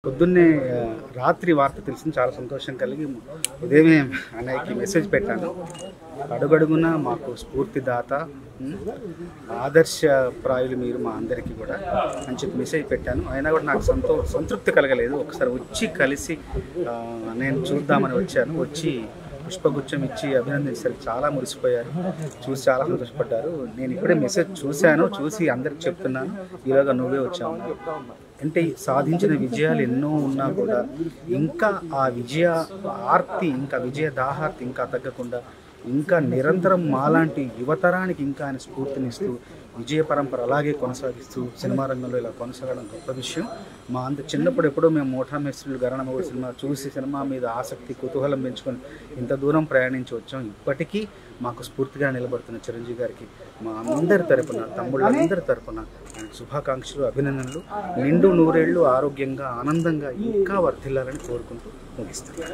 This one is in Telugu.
పొద్దున్నే రాత్రి వార్త తెలిసింది. చాలా సంతోషం కలిగి ఉదయమే అన్నయ్యకి మెసేజ్ పెట్టాను. అడుగడుగున మాకు స్ఫూర్తిదాత, ఆదర్శప్రాయులు మీరు మా అందరికీ కూడా అని చెప్పి మెసేజ్ పెట్టాను. అయినా కూడా నాకు సంతృప్తి కలగలేదు. ఒకసారి వచ్చి కలిసి నేను చూద్దామని వచ్చాను. వచ్చి పుష్పగుచ్చం ఇచ్చి అభినందించేసరికి చాలా మురిసిపోయారు. చూసి చాలా సంతోషపడ్డారు. నేను ఇప్పుడే మెసేజ్ చూసి అందరికి చెప్తున్నాను, ఈలోగా నువ్వే వచ్చావు అంటే. సాధించిన విజయాలు ఎన్నో ఉన్నా కూడా ఇంకా ఆ విజయ ఆర్తి, ఇంకా విజయ దాహార్తి ఇంకా తగ్గకుండా ఇంకా నిరంతరం మాలాంటి యువతరానికి ఇంకా ఆయన స్ఫూర్తినిస్తూ విజయ పరంపర అలాగే కొనసాగిస్తూ సినిమా రంగంలో ఇలా కొనసాగడం గొప్ప విషయం. మా చిన్నప్పుడు ఎప్పుడో మేము మోఠా మేస్త్రులు గరణమౌళి సినిమా చూసి సినిమా మీద ఆసక్తి, కుతూహలం పెంచుకొని ఇంత దూరం ప్రయాణించి వచ్చాం. ఇప్పటికీ మాకు స్ఫూర్తిగా నిలబడుతున్న చిరంజీవి గారికి మా అందరి తరపున, తమ్ముళ్ళందరి తరపున శుభాకాంక్షలు, అభినందనలు. నిండు నూరేళ్లు ఆరోగ్యంగా ఆనందంగా ఇంకా వర్ధిల్లాలని కోరుకుంటూ ముగిస్తాను.